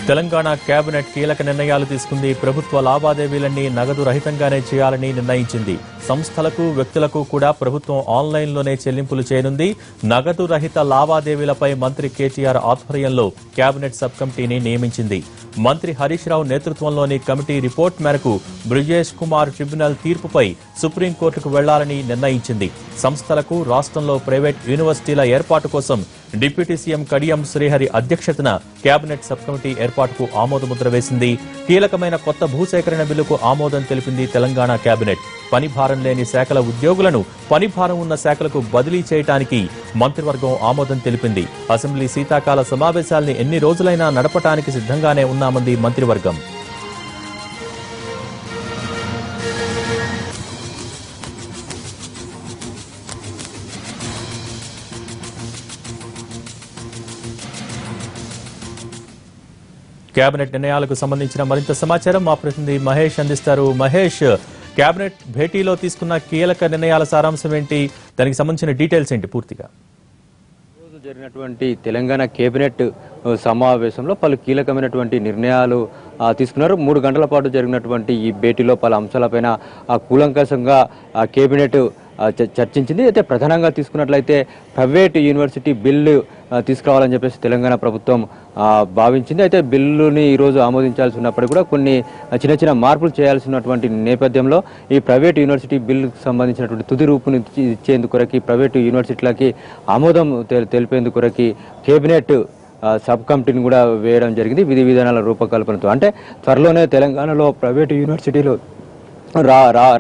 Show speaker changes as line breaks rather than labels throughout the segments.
Telangana cabinet కీలక నిర్ణయాలు తీసుకుంది. ప్రభుత్వ లావాదేవీలన్నీ నగదు రహితంగానే చేయాలని నిర్ణయించింది. సంస్థలకు, వ్యక్తులకు కూడా ప్రభుత్వం ఆన్లైన్లోనే చెల్లింపులు చేయనుంది. నగదు రహిత లావాదేవీలపై మంత్రి కేటీఆర్ ఆధ్వర్యంలో కేబినెట్ సబ్ కమిటీని నియమించింది. మంత్రి హరీష్ రావు నేతృత్వంలోని కమిటీ రిపోర్ట్ మేరకు బ్రిజేష్ కుమార్ ట్రిబ్యునల్ తీర్పుపై సుప్రీంకోర్టుకు వెళ్లాలని నిర్ణయించింది. సంస్థలకు, రాష్ట్రంలో ప్రైవేట్ యూనివర్సిటీల ఏర్పాటు కోసం డిప్యూటీ సీఎం కడియం శ్రీహరి అధ్యక్షతన కేబినెట్ సబ్ కమిటీ ఏర్పాటుకు ఆమోదముద్ర వేసింది. కీలకమైన కొత్త భూసేకరణ బిల్లుకు ఆమోదం తెలిపింది తెలంగాణ కేబినెట్. పని భారం లేని శాఖల ఉద్యోగులను పని భారం ఉన్న శాఖలకు బదిలీ చేయడానికి మంత్రివర్గం ఆమోదం తెలిపింది. అసెంబ్లీ శీతాకాల సమావేశాల్ని ఎన్ని రోజులైనా నడపటానికి సిద్ధంగానే ఉన్నామంది మంత్రివర్గం. కేబినెట్ నిర్ణయాలకు సంబంధించిన మరింత సమాచారం మా ప్రతినిధి మహేష్ అందిస్తారు. మహేష్, కేబినెట్ భేటీలో తీసుకున్న కీలక నిర్ణయాల సారాంశం ఏంటి? దానికి సంబంధించిన డీటెయిల్స్ ఏంటి పూర్తిగా?
రోజు జరిగినటువంటి తెలంగాణ కేబినెట్ సమావేశంలో పలు కీలకమైనటువంటి నిర్ణయాలు తీసుకున్నారు. 3 గంటల పాటు జరిగినటువంటి ఈ భేటీలో పలు అంశాలపైన కూలంకషంగా కేబినెట్ చర్చించింది. అయితే ప్రధానంగా తీసుకున్నట్లయితే ప్రైవేట్ యూనివర్సిటీ బిల్లు తీసుకురావాలని చెప్పేసి తెలంగాణ ప్రభుత్వం భావించింది. అయితే బిల్లుని ఈరోజు ఆమోదించాల్సి ఉన్నప్పటికీ కూడా కొన్ని చిన్న మార్పులు చేయాల్సినటువంటి నేపథ్యంలో ఈ ప్రైవేట్ యూనివర్సిటీ బిల్లుకు సంబంధించినటువంటి తుది రూపుని ఇచ్చేందుకు ప్రైవేటు యూనివర్సిటీలకి ఆమోదం తెలిపేందుకు కేబినెట్ సబ్ కమిటీని కూడా వేయడం జరిగింది. విధి విధానాల రూపకల్పనతో అంటే త్వరలోనే తెలంగాణలో ప్రైవేటు యూనివర్సిటీలు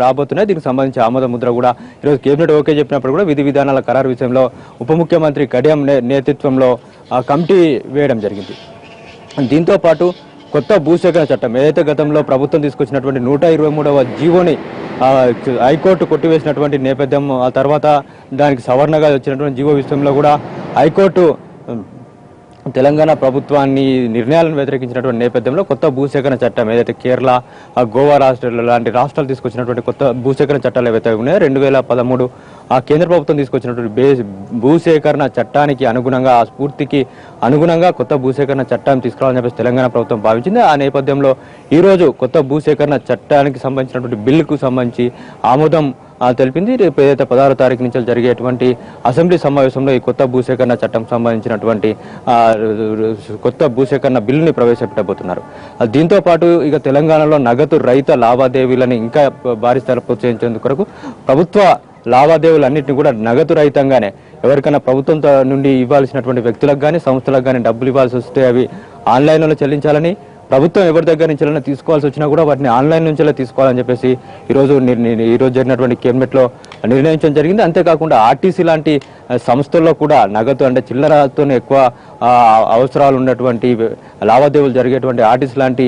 రాబోతున్నాయి. దీనికి సంబంధించి ఆమోద ముద్ర కూడా ఈరోజు కేబినెట్ ఓకే చెప్పినప్పుడు కూడా విధి విధానాల ఖరారు విషయంలో ఉప ముఖ్యమంత్రి కడియం నేతృత్వంలో కంమిటీ వేయడం జరిగింది. దీంతో పాటు కొత్త భూసేకరణ చట్టం ఏదైతే గతంలో ప్రభుత్వం తీసుకొచ్చినటువంటి 123వ జీవోని హైకోర్టు కొట్టివేసినటువంటి నేపథ్యం, ఆ తర్వాత దానికి సవరణగా వచ్చినటువంటి జీవో విషయంలో కూడా హైకోర్టు తెలంగాణ ప్రభుత్వాన్ని నిర్ణయాలను వ్యతిరేకించినటువంటి నేపథ్యంలో కొత్త భూసేకరణ చట్టం ఏదైతే కేరళ, గోవా రాష్ట్రాలు లాంటి రాష్ట్రాలు తీసుకొచ్చినటువంటి కొత్త భూసేకరణ చట్టాలు ఏవైతే ఉన్నాయో 2013 కేంద్ర ప్రభుత్వం తీసుకొచ్చినటువంటి భూసేకరణ చట్టానికి అనుగుణంగా, ఆ స్ఫూర్తికి అనుగుణంగా కొత్త భూసేకరణ చట్టం తీసుకురావాలని చెప్పేసి తెలంగాణ ప్రభుత్వం భావించింది. ఆ నేపథ్యంలో ఈరోజు కొత్త భూసేకరణ చట్టానికి సంబంధించినటువంటి బిల్లుకు సంబంధించి ఆమోదం తెలిపింది. రేపు ఏదైతే 16వ తారీఖు నుంచి జరిగేటువంటి అసెంబ్లీ సమావేశంలో ఈ కొత్త భూసేకరణ చట్టం సంబంధించినటువంటి కొత్త భూసేకరణ బిల్లుని ప్రవేశపెట్టబోతున్నారు. దీంతో పాటు ఇక తెలంగాణలో నగదు రహిత లావాదేవీలను ఇంకా భారీ స్థాయిలో ప్రోత్సహించేందుకు ప్రభుత్వ లావాదేవీలన్నింటినీ కూడా నగదు రహితంగానే ఎవరికైనా ప్రభుత్వం నుండి ఇవ్వాల్సినటువంటి వ్యక్తులకు కానీ, సంస్థలకు కానీ డబ్బులు ఇవ్వాల్సి వస్తే అవి ఆన్లైన్లో చెల్లించాలని, ప్రభుత్వం ఎవరి దగ్గర నుంచి తీసుకోవాల్సి వచ్చినా కూడా వాటిని ఆన్లైన్ నుంచే తీసుకోవాలని చెప్పేసి ఈరోజు జరిగినటువంటి కేబినెట్లో నిర్ణయించడం జరిగింది. అంతేకాకుండా ఆర్టీసీ లాంటి సంస్థల్లో కూడా నగదు అంటే చిల్లరతో ఎక్కువ అవసరాలు ఉన్నటువంటి లావాదేవీలు జరిగేటువంటి ఆర్టీసీ లాంటి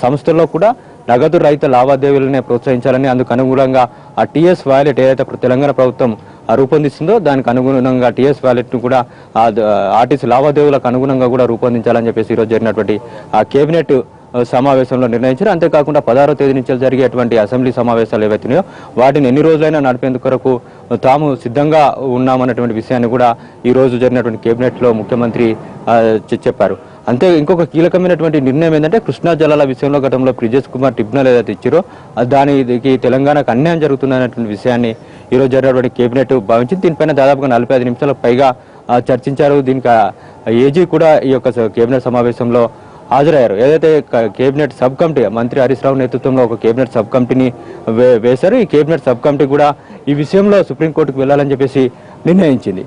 సంస్థల్లో కూడా నగదు రహిత లావాదేవీలనే ప్రోత్సహించాలని, అందుకు అనుగుణంగా ఆ టీఎస్ వాలెట్ ఏదైతే తెలంగాణ ప్రభుత్వం రూపొందిస్తుందో దానికి అనుగుణంగా టీఎస్ వాలెట్ను కూడా ఆర్టీసీ లావాదేవీలకు అనుగుణంగా కూడా రూపొందించాలని చెప్పేసి ఈరోజు జరిగినటువంటి కేబినెట్ సమావేశంలో నిర్ణయించారు. అంతేకాకుండా 16వ తేదీ నుంచి జరిగేటువంటి అసెంబ్లీ సమావేశాలు ఏవైతున్నాయో వాటిని ఎన్ని రోజులైనా నడిపేందుకు తాము సిద్ధంగా ఉన్నామన్నటువంటి విషయాన్ని కూడా ఈరోజు జరిగినటువంటి కేబినెట్లో ముఖ్యమంత్రి చెప్పారు. అంతే ఇంకొక కీలకమైనటువంటి నిర్ణయం ఏంటంటే కృష్ణా జలాల విషయంలో గతంలో బ్రిజేష్ కుమార్ ట్రిబ్యునల్ ఏదైతే ఇచ్చారో దానికి తెలంగాణకు అన్యాయం జరుగుతుందనేటువంటి విషయాన్ని ఈరోజు జరిగినటువంటి కేబినెట్ భావించింది. దీనిపైన దాదాపుగా 45 నిమిషాలకు పైగా చర్చించారు. దీనికి ఏజీ కూడా ఈ యొక్క కేబినెట్ సమావేశంలో హాజరయ్యారు. ఏదైతే కేబినెట్ సబ్ కమిటీ మంత్రి హరీష్ రావు నేతృత్వంలో ఒక కేబినెట్ సబ్ కమిటీని వేశారు. ఈ కేబినెట్ సబ్ కమిటీ కూడా ఈ విషయంలో సుప్రీంకోర్టుకు వెళ్లాలని చెప్పేసి నిర్ణయించింది,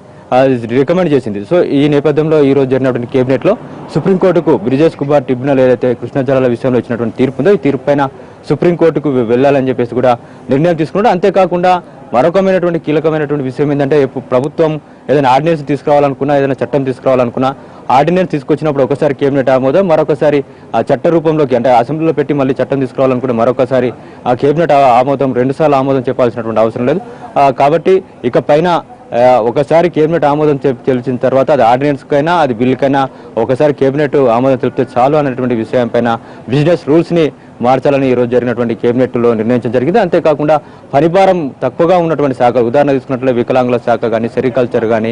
రికమెండ్ చేసింది. సో ఈ నేపథ్యంలో ఈ రోజు జరిగినటువంటి కేబినెట్లో సుప్రీంకోర్టుకు బ్రిజేష్ కుమార్ ట్రిబ్యునల్ ఏదైతే కృష్ణా జలాల విషయంలో ఇచ్చినటువంటి తీర్పు ఉందో ఈ తీర్పు పైన సుప్రీంకోర్టుకు వెళ్లాలని చెప్పేసి కూడా నిర్ణయం తీసుకున్నారు. అంతేకాకుండా మరొకమైనటువంటి కీలకమైనటువంటి విషయం ఏంటంటే ప్రభుత్వం ఏదైనా ఆర్డినెన్స్ తీసుకురావాలనుకున్నా, ఏదైనా చట్టం తీసుకురావాలనుకున్నా ఆర్డినెన్స్ తీసుకొచ్చినప్పుడు ఒకసారి కేబినెట్ ఆమోదం, మరొకసారి ఆ చట్ట రూపంలోకి అంటే అసెంబ్లీలో పెట్టి మళ్ళీ చట్టం తీసుకురావాలనుకుంటే మరొకసారి ఆ కేబినెట్ ఆమోదం 2 సార్లు ఆమోదం చెప్పాల్సినటువంటి అవసరం లేదు. కాబట్టి ఇక పైన ఒకసారి కేబినెట్ ఆమోదం తెలిసిన తర్వాత అది ఆర్డినెన్స్ కైనా అది బిల్లుకైనా ఒకసారి కేబినెట్ ఆమోదం తెలిపితే చాలు అనేటువంటి విషయం పైన బిజినెస్ రూల్స్ ని మార్చాలని ఈ రోజు జరిగినటువంటి కేబినెట్లో నిర్ణయించడం జరిగింది. అంతేకాకుండా పనిభారం తక్కువగా ఉన్నటువంటి శాఖ, ఉదాహరణ తీసుకున్నట్లయితే వికలాంగుల శాఖ కానీ, సెరికల్చర్ కానీ,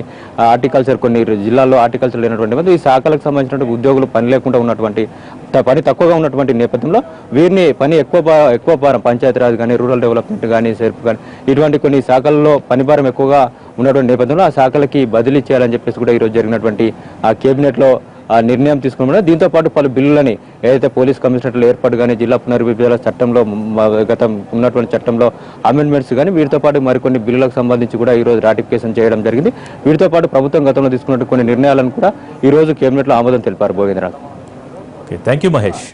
హార్టికల్చర్, కొన్ని జిల్లాల్లో హార్టికల్చర్ లేనటువంటి ఈ శాఖలకు సంబంధించినటువంటి ఉద్యోగులు పని లేకుండా ఉన్నటువంటి, పని తక్కువగా ఉన్నటువంటి నేపథ్యంలో వీరిని పని ఎక్కువ భారం పంచాయతీరాజ్ కానీ, రూరల్ డెవలప్మెంట్ కానీ, సెర్ప్ కానీ, ఇటువంటి కొన్ని శాఖల్లో పనిభారం ఎక్కువగా ఉన్నటువంటి నేపథ్యంలో ఆ శాఖలకి బదిలీ చేయాలని చెప్పేసి కూడా ఈరోజు జరిగినటువంటి ఆ కేబినెట్లో నిర్ణయం తీసుకున్నారు. దీంతో పాటు పలు బిల్లులని, ఏదైతే పోలీస్ కమిషనర్ల ఏర్పాటు కానీ, జిల్లా పునర్విభజన చట్టంలో గతం ఉన్నటువంటి చట్టంలో అమెండ్మెంట్స్ కానీ, వీటితో పాటు మరికొన్ని బిల్లులకు సంబంధించి కూడా ఈ రోజు రాటిఫికేషన్ చేయడం జరిగింది. వీటితో పాటు ప్రభుత్వం గతంలో తీసుకున్నట్టు కొన్ని నిర్ణయాలను కూడా ఈ రోజు కేబినెట్లో ఆమోదం తెలిపారు. భోగేంద్రనాథ్.
Thank you Mahesh.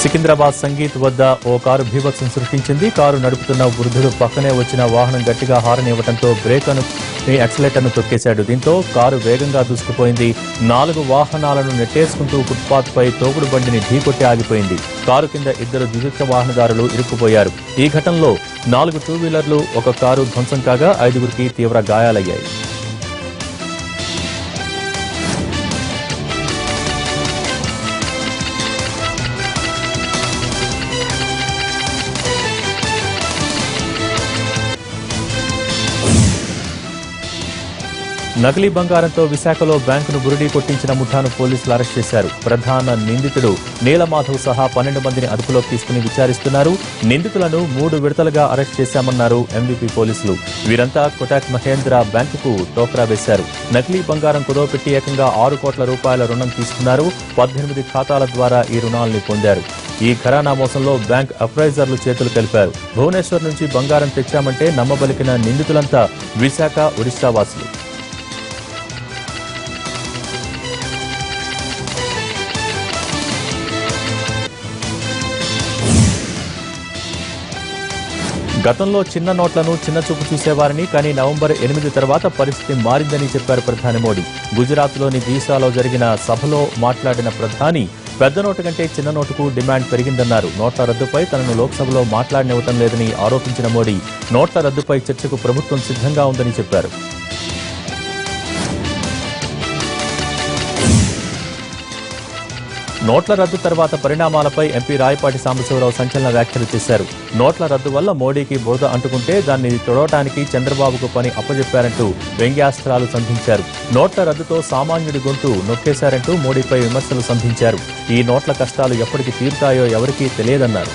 సికింద్రాబాద్ సంగీత్ వద్ద ఓ కారు బీభత్సం సృష్టించింది. కారు నడుపుతున్న వృద్ధుడు పక్కనే వచ్చిన వాహనం గట్టిగా హారన్ ఇవ్వడంతో బ్రేక్ యాక్సిలేటర్ను తొక్కేశాడు. దీంతో కారు వేగంగా దూసుకుపోయింది. 4 వాహనాలను నెట్టేసుకుంటూ ఫుట్పాత్ పై తోపుడు బండిని ఢీకొట్టి ఆగిపోయింది. కారు కింద 2 ద్విచక్ర వాహనదారులు ఇరుక్కుపోయారు. ఈ ఘటనలో 4 టూ వీలర్లు, 1 కారు ధ్వంసం కాగా 5గురికి తీవ్ర గాయాలయ్యాయి. నకిలీ బంగారంతో విశాఖలో బ్యాంకును బురిడీ కొట్టించిన ముఠాను పోలీసులు అరెస్ట్ చేశారు. ప్రధాన నిందితుడు నీలమాధవ్ సహా 12 మందిని అదుపులోకి తీసుకుని విచారిస్తున్నారు. నిందితులను 3 విడతలుగా అరెస్ట్ చేశామన్నారు ఎంవీపీ పోలీసులు. వీరంతా కొటాక్ మహేంద్ర బ్యాంకుకు టోకరా వేశారు. నకిలీ బంగారం కుదవపెట్టి ఏకంగా 6 కోట్ల రూపాయల రుణం తీసుకున్నారు. 18 ఖాతాల ద్వారా ఈ రుణాల్ని పొందారు. ఈ ఘరానా మోసంలో బ్యాంక్ అప్రైజర్లు చేతులు కలిపారు. భువనేశ్వర్ నుంచి బంగారం తెచ్చామంటే నమ్మబలికిన నిందితులంతా విశాఖ, ఒడిశా వాసులు. గతంలో చిన్న నోట్లను చిన్నచూపు చూసేవారని, కానీ నవంబర్ 8 తర్వాత పరిస్థితి మారిందని చెప్పారు ప్రధాని మోడీ. గుజరాత్లోని దీసాలో జరిగిన సభలో మాట్లాడిన ప్రధాని పెద్ద నోటు కంటే చిన్న నోటుకు డిమాండ్ పెరిగిందన్నారు. నోట్ల రద్దుపై తనను లోక్సభలో మాట్లాడనివ్వటం లేదని ఆరోపించిన మోడీ నోట్ల రద్దుపై చర్చకు ప్రభుత్వం సిద్ధంగా ఉందని చెప్పారు. నోట్ల రద్దు తర్వాత పరిణామాలపై ఎంపీ రాయపాటి సాంబశివరావు సంచలన వ్యాఖ్యలు చేశారు. నోట్ల రద్దు వల్ల మోడీకి బురద అంటుకుంటే దాన్ని తొడవటానికి చంద్రబాబుకు పని అప్పజెప్పారంటూ వ్యంగ్యాస్త్రాలు సంధించారు. నోట్ల రద్దుతో సామాన్యుడి గొంతు నొక్కేశారంటూ మోడీపై విమర్శలు సంధించారు. ఈ నోట్ల కష్టాలు ఎప్పటికి తీరుతాయో ఎవరికీ తెలియదన్నారు.